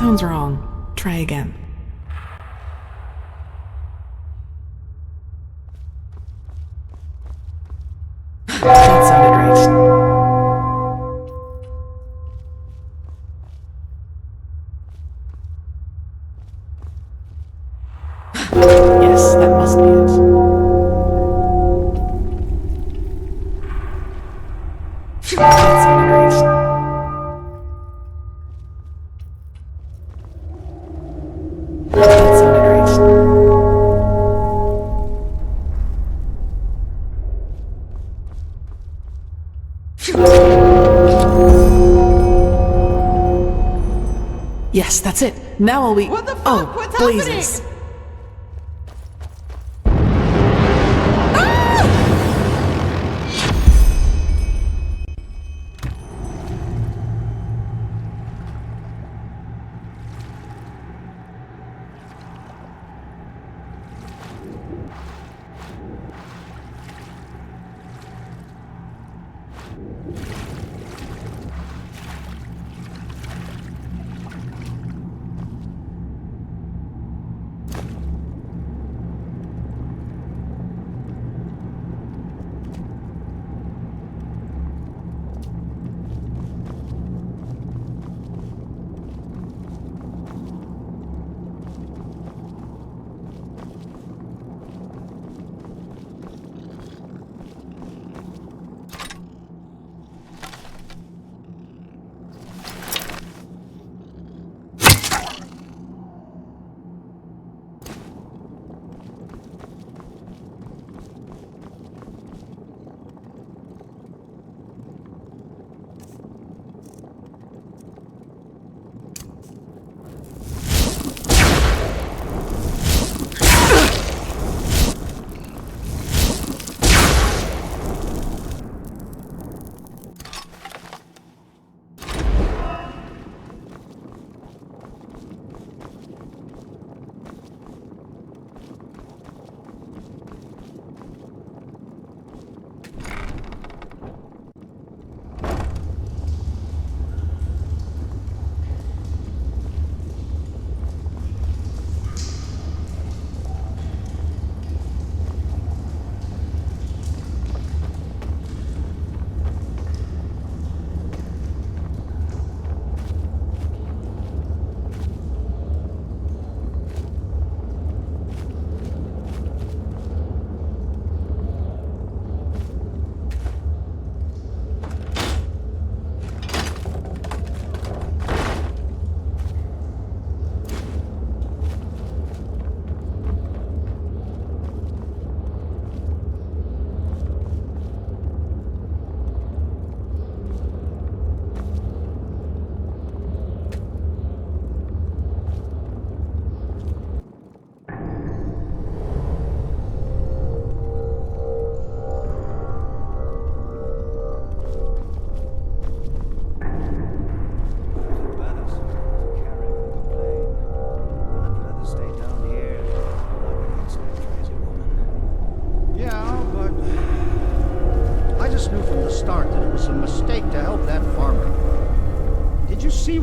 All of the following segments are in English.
sounds wrong. Try again. That sounded right. Yes, that must be it. That sounded right. That sounded right. Yes, that's it. Now all we... What the fuck? Oh, What's blazes. happening?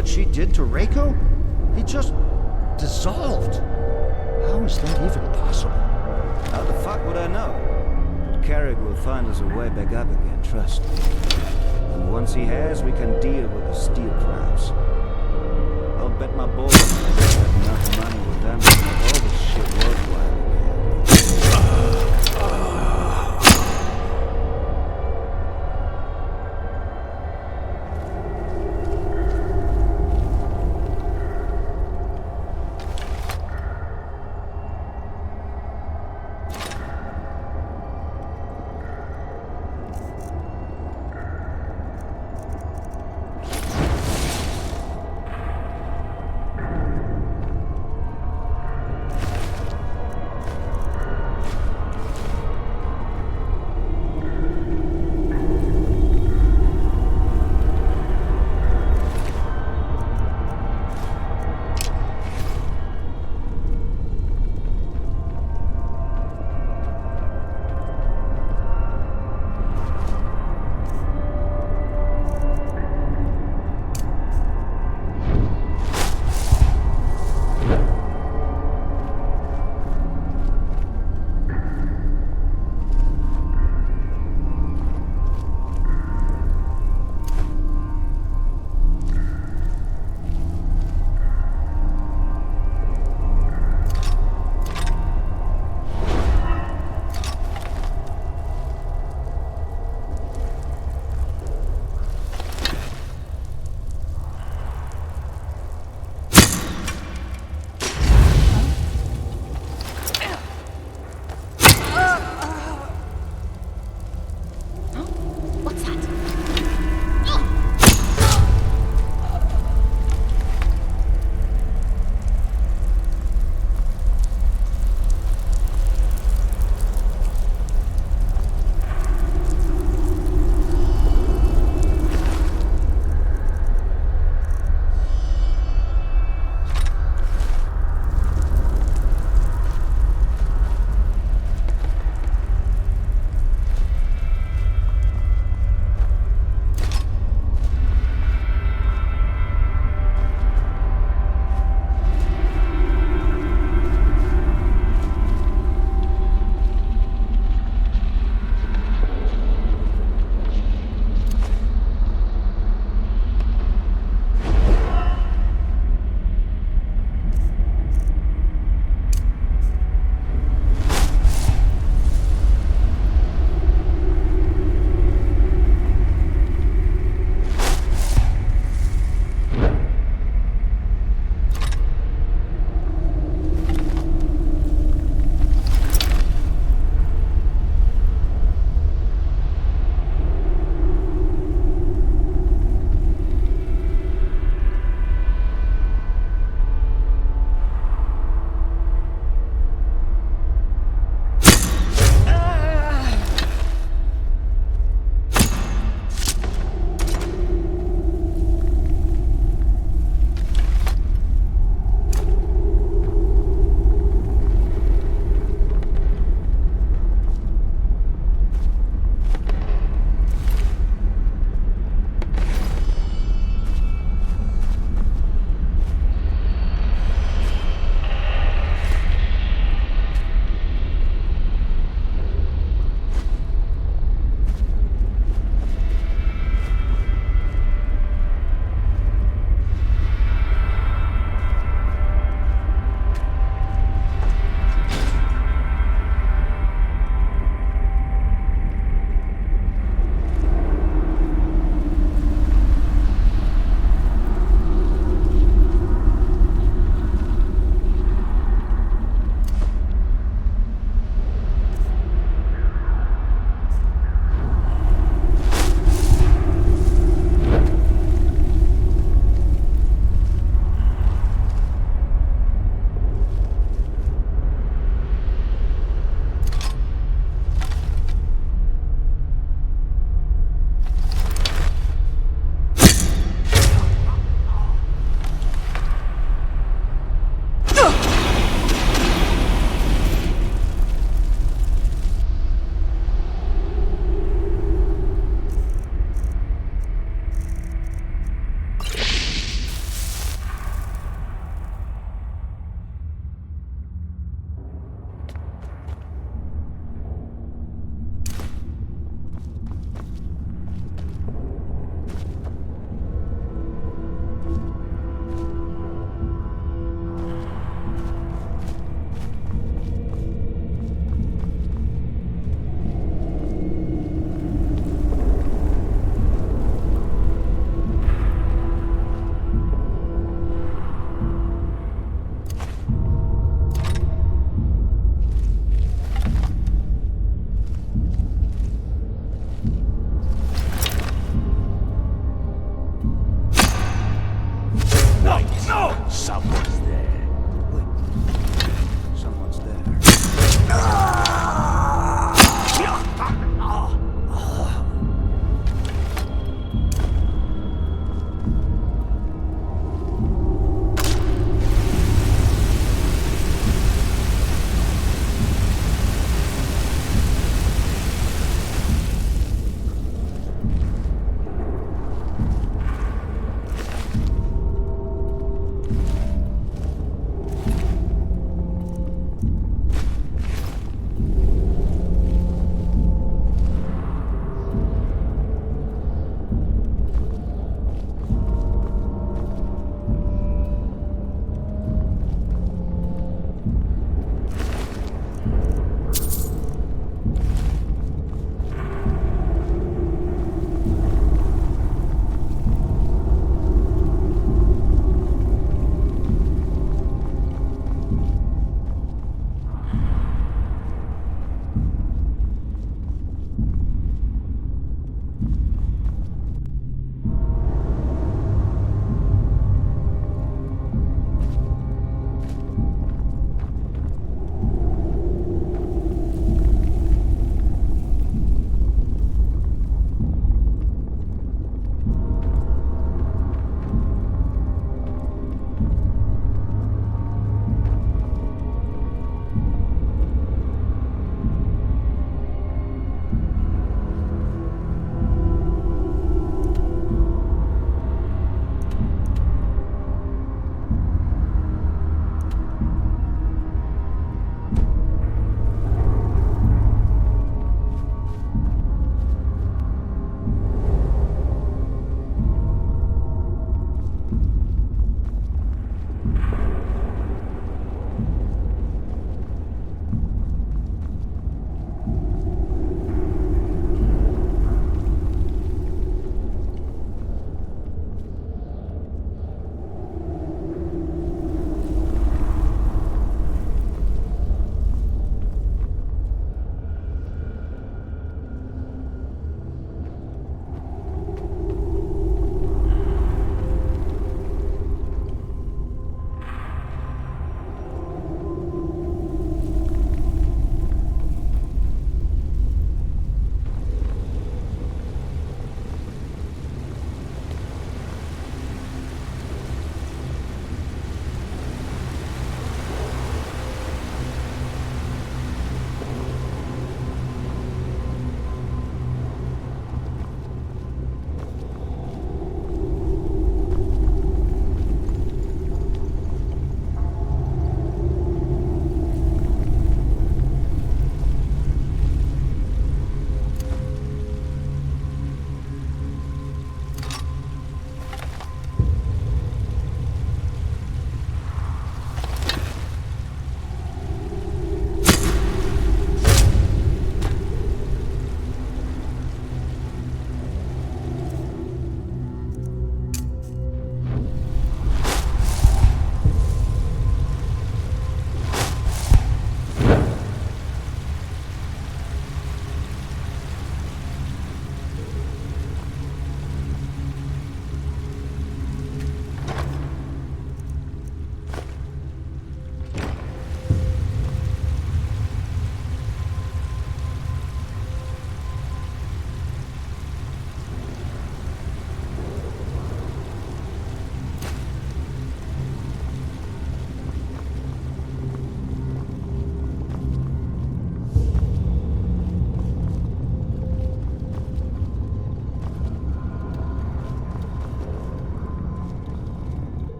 What she did to Reiko? He just dissolved. How is that even possible? How the fuck would I know? But Carrick will find us a way back up again, trust me. And once he has, we can deal with the steel crabs. I'll bet my balls I have enough money with them to make all this shit worthwhile again.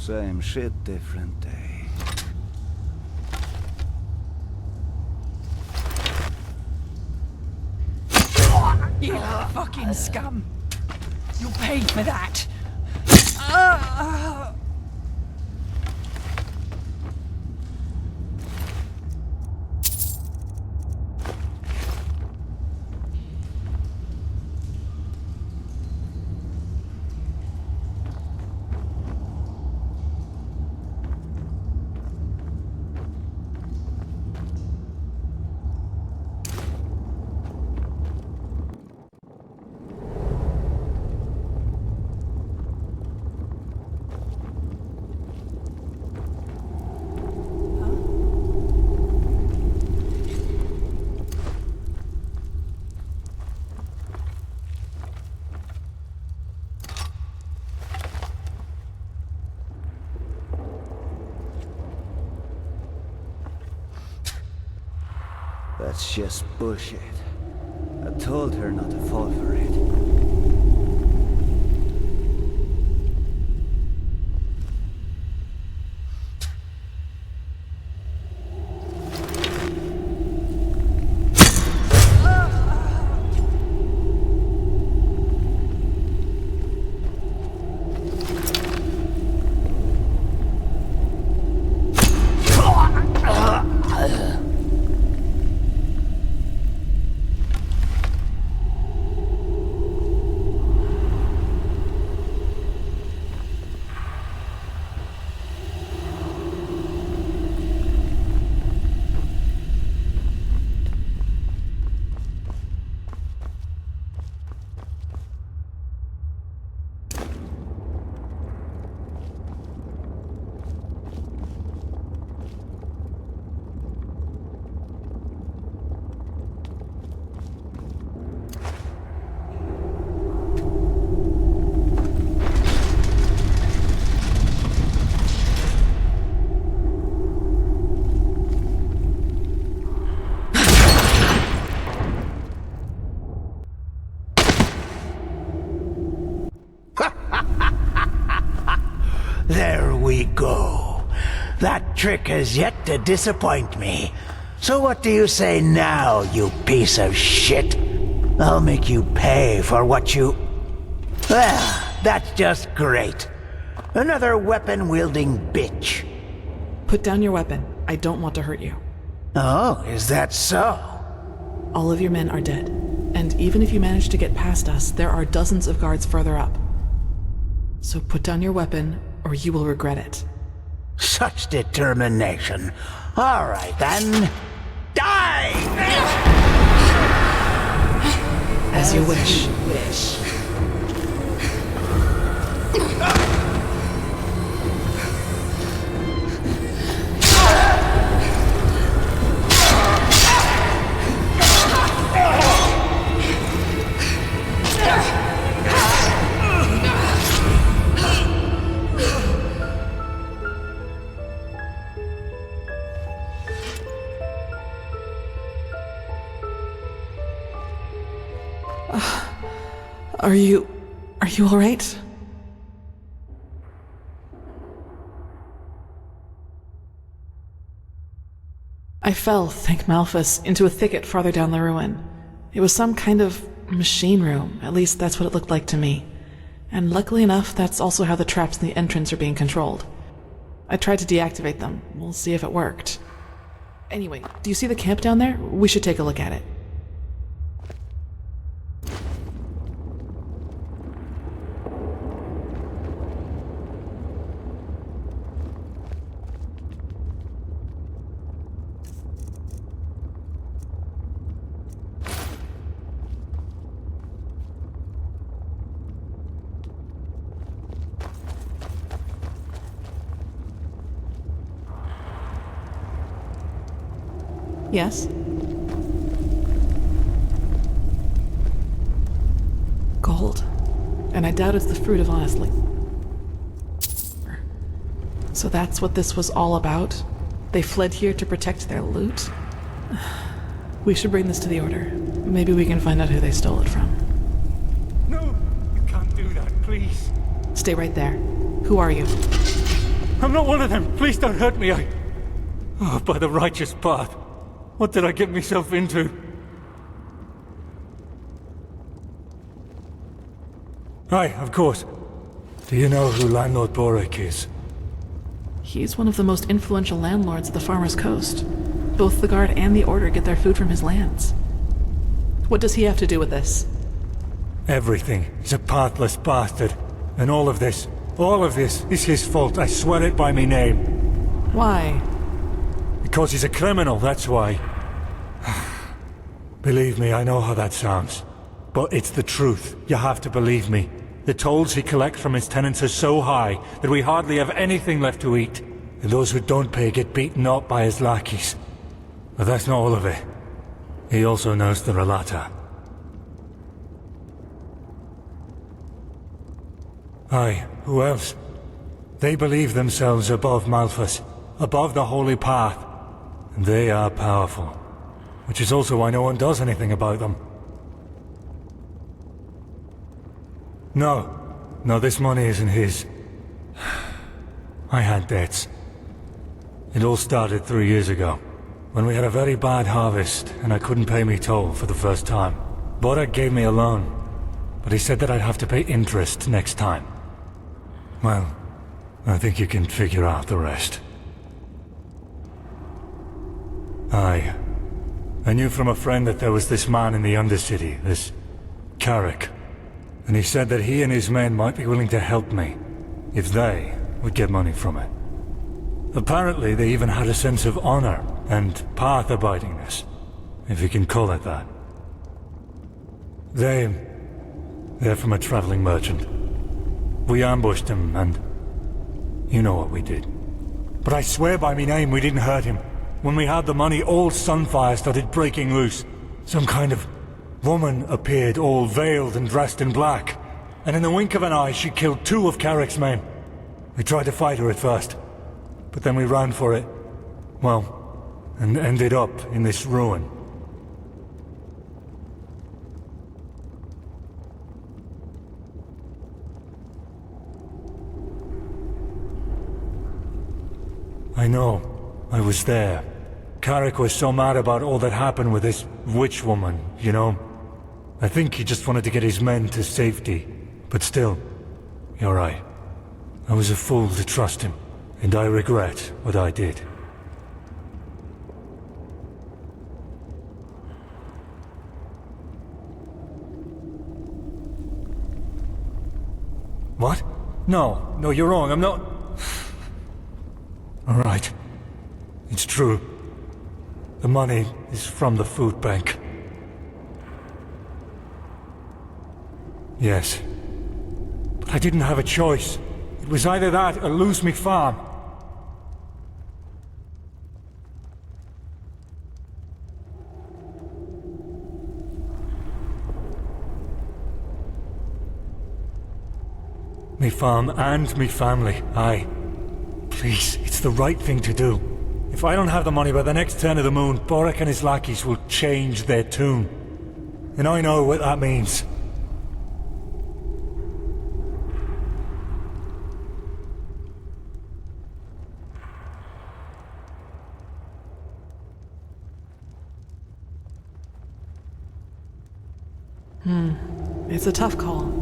Same shit, different day. You fucking scum! You'll pay for that! That's just bullshit. I told her not to fall for it. go. That trick has yet to disappoint me. So what do you say now, you piece of shit? I'll make you pay for what you... Well, that's just great. Another weapon-wielding bitch. Put down your weapon. I don't want to hurt you. Oh, is that so? All of your men are dead. And even if you manage to get past us, there are dozens of guards further up. So put down your weapon, or you will regret it. Such determination. All right, then. Die! As you wish. Are you all right? I fell, thank Malphus, into a thicket farther down the ruin. It was some kind of machine room, at least that's what it looked like to me. And luckily enough, that's also how the traps in the entrance are being controlled. I tried to deactivate them. We'll see if it worked. Anyway, do you see the camp down there? We should take a look at it. Yes? Gold. And I doubt it's the fruit of honest labor. So that's what this was all about? They fled here to protect their loot? We should bring this to the Order. Maybe we can find out who they stole it from. No! You can't do that, please. Stay right there. Who are you? I'm not one of them. Please don't hurt me. Oh, by the righteous path. What did I get myself into? Aye, of course. Do you know who Landlord Boric is? He's one of the most influential landlords of the Farmer's Coast. Both the Guard and the Order get their food from his lands. What does he have to do with this? Everything. He's a pathless bastard. And all of this is his fault. I swear it by me name. Why? Because he's a criminal, that's why. Believe me, I know how that sounds. But it's the truth. You have to believe me. The tolls he collects from his tenants are so high that we hardly have anything left to eat. And those who don't pay get beaten up by his lackeys. But that's not all of it. He also knows the Relata. Aye, who else? They believe themselves above Malphus, above the Holy Path. And they are powerful. Which is also why no one does anything about them. No, this money isn't his. I had debts. It all started 3 years ago, when we had a very bad harvest and I couldn't pay me toll for the first time. Boric gave me a loan, but he said that I'd have to pay interest next time. Well, I think you can figure out the rest. Aye. I knew from a friend that there was this man in the Undercity, this Carrick. And he said that he and his men might be willing to help me, if they would get money from it. Apparently they even had a sense of honor and path-abidingness, if you can call it that. They're from a traveling merchant. We ambushed him and you know what we did. But I swear by me name we didn't hurt him. When we had the money, all Sunfire started breaking loose. Some kind of woman appeared, all veiled and dressed in black. And in the wink of an eye, she killed 2 of Carrick's men. We tried to fight her at first, but then we ran for it. Well, and ended up in this ruin. I know. I was there. Carrick was so mad about all that happened with this witch woman, you know? I think he just wanted to get his men to safety. But still, you're right. I was a fool to trust him, and I regret what I did. What? No, you're wrong. I'm not... All right. It's true. The money is from the food bank. Yes. But I didn't have a choice. It was either that or lose me farm. Me farm and me family, aye. Please, it's the right thing to do. If I don't have the money by the next turn of the moon, Boric and his lackeys will change their tune. And I know what that means. It's a tough call.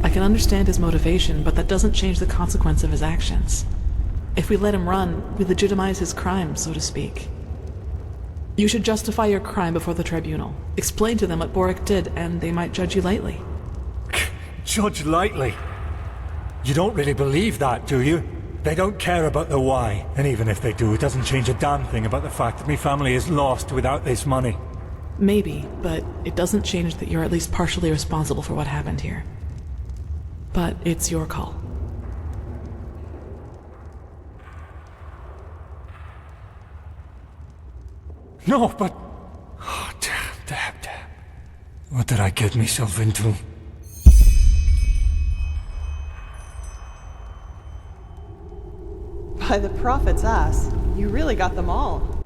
I can understand his motivation, but that doesn't change the consequence of his actions. If we let him run, we legitimize his crime, so to speak. You should justify your crime before the tribunal. Explain to them what Boric did, and they might judge you lightly. Judge lightly? You don't really believe that, do you? They don't care about the why, and even if they do, it doesn't change a damn thing about the fact that me family is lost without this money. Maybe, but it doesn't change that you're at least partially responsible for what happened here. But it's your call. No, but... Oh, damn. What did I get myself into? By the prophet's ass, you really got them all.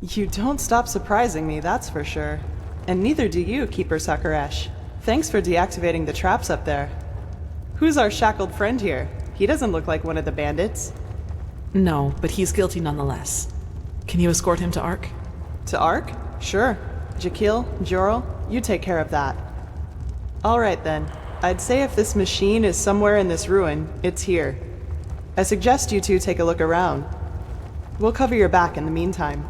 You don't stop surprising me, that's for sure. And neither do you, Keeper Sakaresh. Thanks for deactivating the traps up there. Who's our shackled friend here? He doesn't look like one of the bandits. No, but he's guilty nonetheless. Can you escort him to Ark? To Ark? Sure. Jakil, Jorel, you take care of that. Alright then. I'd say if this machine is somewhere in this ruin, it's here. I suggest you two take a look around. We'll cover your back in the meantime.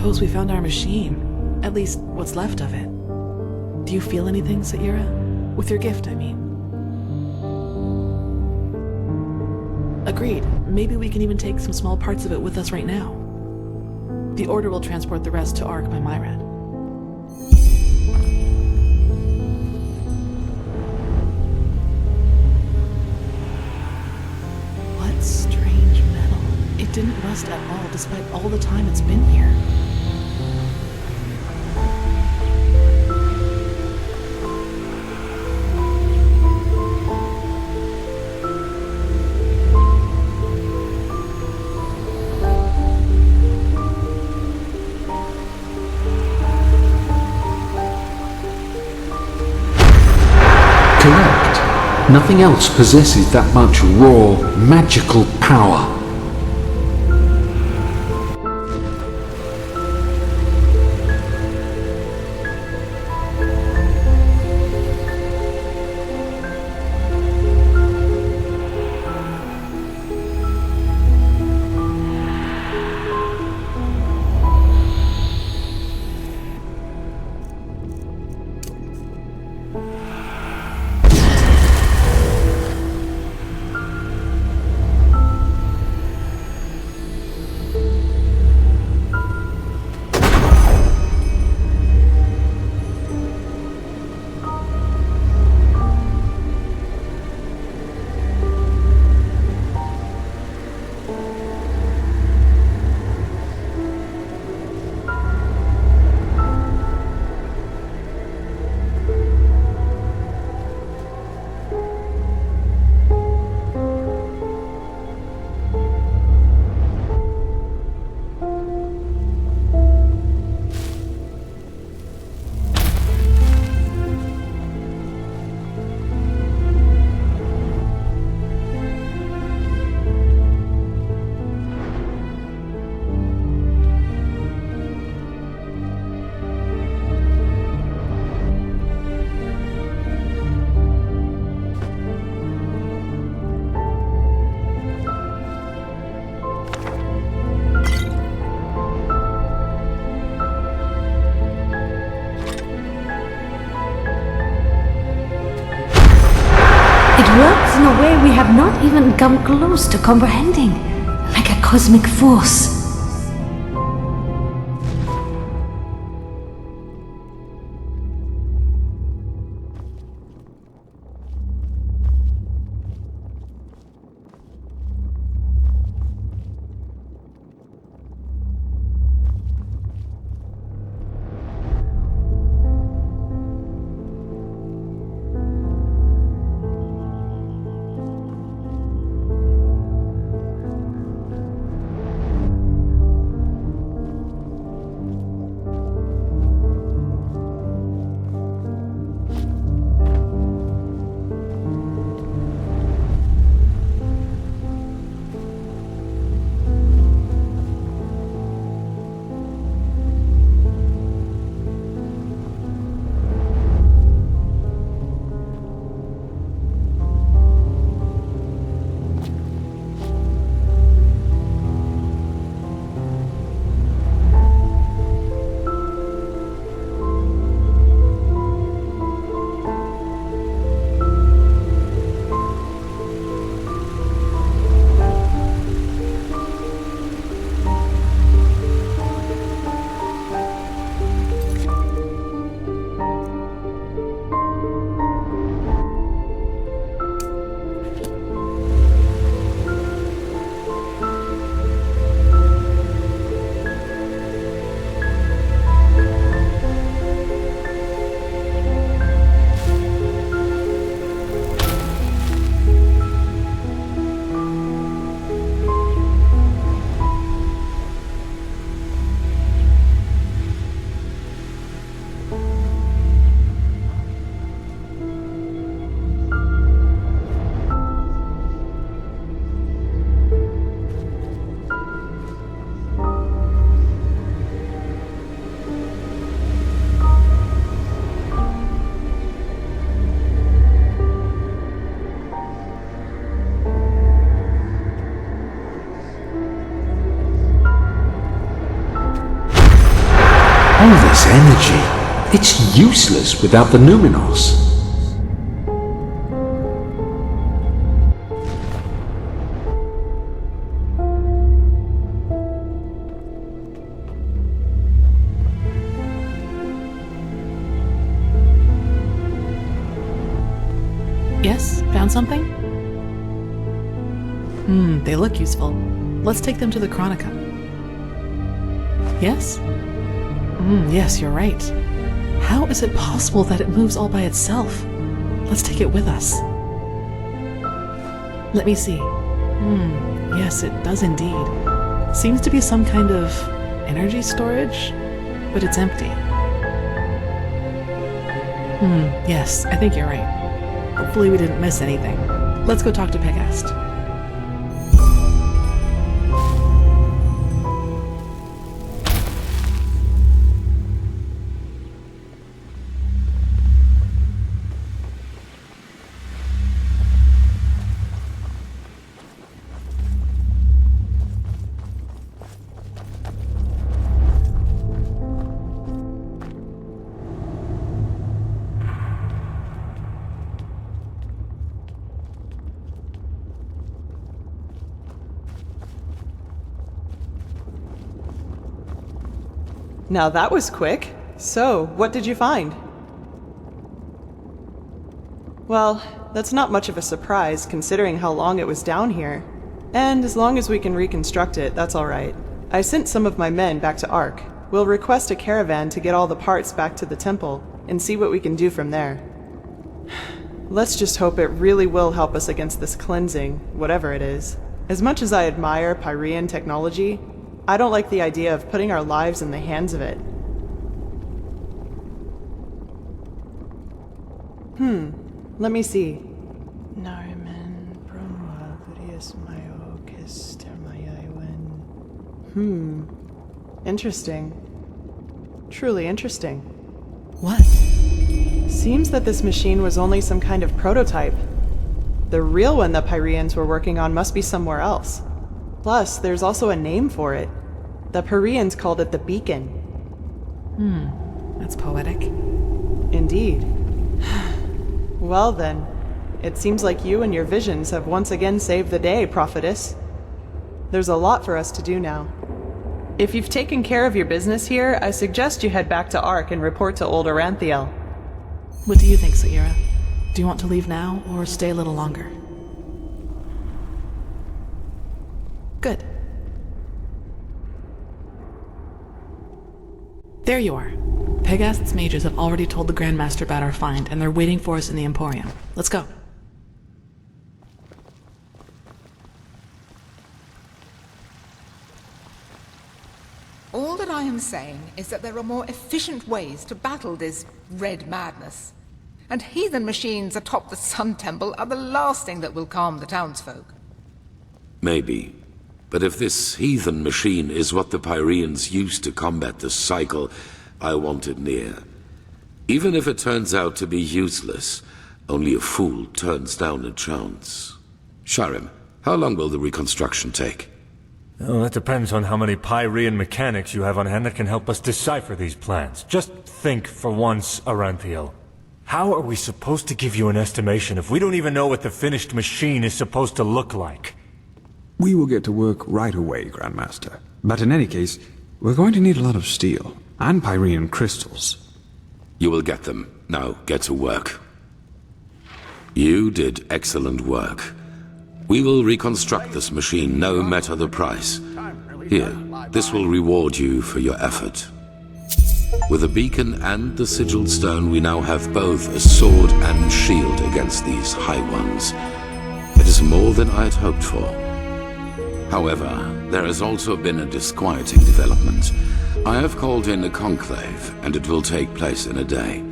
suppose we found our machine. At least, what's left of it. Do you feel anything, Saira? With your gift, I mean. Agreed. Maybe we can even take some small parts of it with us right now. The Order will transport the rest to Ark by Myrad. What strange metal. It didn't rust at all, despite all the time it's been here. Correct. Nothing else possesses that much raw, magical power. It works in a way we have not even come close to comprehending, like a cosmic force. All this energy, it's useless without the Numinos. Yes? Found something? They look useful. Let's take them to the Chronicum. Yes? Yes, you're right. How is it possible that it moves all by itself? Let's take it with us. Let me see. Yes, it does indeed. Seems to be some kind of energy storage, but it's empty. Yes, I think you're right. Hopefully we didn't miss anything. Let's go talk to Pegast. Now that was quick. So, what did you find? Well, that's not much of a surprise considering how long it was down here. And as long as we can reconstruct it, that's alright. I sent some of my men back to Ark. We'll request a caravan to get all the parts back to the temple and see what we can do from there. Let's just hope it really will help us against this cleansing, whatever it is. As much as I admire Pyrean technology, I don't like the idea of putting our lives in the hands of it. Let me see. Interesting. Truly interesting. What? Seems that this machine was only some kind of prototype. The real one the Pyreans were working on must be somewhere else. Plus, there's also a name for it. The Pyreans called it the Beacon. That's poetic. Indeed. Well then, it seems like you and your visions have once again saved the day, prophetess. There's a lot for us to do now. If you've taken care of your business here, I suggest you head back to Ark and report to Old Aranthiel. What do you think, Saira? Do you want to leave now, or stay a little longer? Good. There you are. Pegast's mages have already told the Grandmaster about our find, and they're waiting for us in the Emporium. Let's go. All that I am saying is that there are more efficient ways to battle this red madness. And heathen machines atop the Sun Temple are the last thing that will calm the townsfolk. Maybe. But if this heathen machine is what the Pyreans used to combat the cycle, I want it near. Even if it turns out to be useless, only a fool turns down a chance. Sharim, how long will the reconstruction take? Oh, that depends on how many Pyrean mechanics you have on hand that can help us decipher these plans. Just think for once, Aranthiel. How are we supposed to give you an estimation if we don't even know what the finished machine is supposed to look like? We will get to work right away, Grandmaster. But in any case, we're going to need a lot of steel and Pyrean crystals. You will get them. Now, get to work. You did excellent work. We will reconstruct this machine, no matter the price. Here, this will reward you for your effort. With the beacon and the sigil stone, we now have both a sword and shield against these High Ones. It is more than I had hoped for. However, there has also been a disquieting development. I have called in a conclave, and it will take place in a day.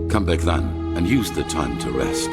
Come back then, and use the time to rest.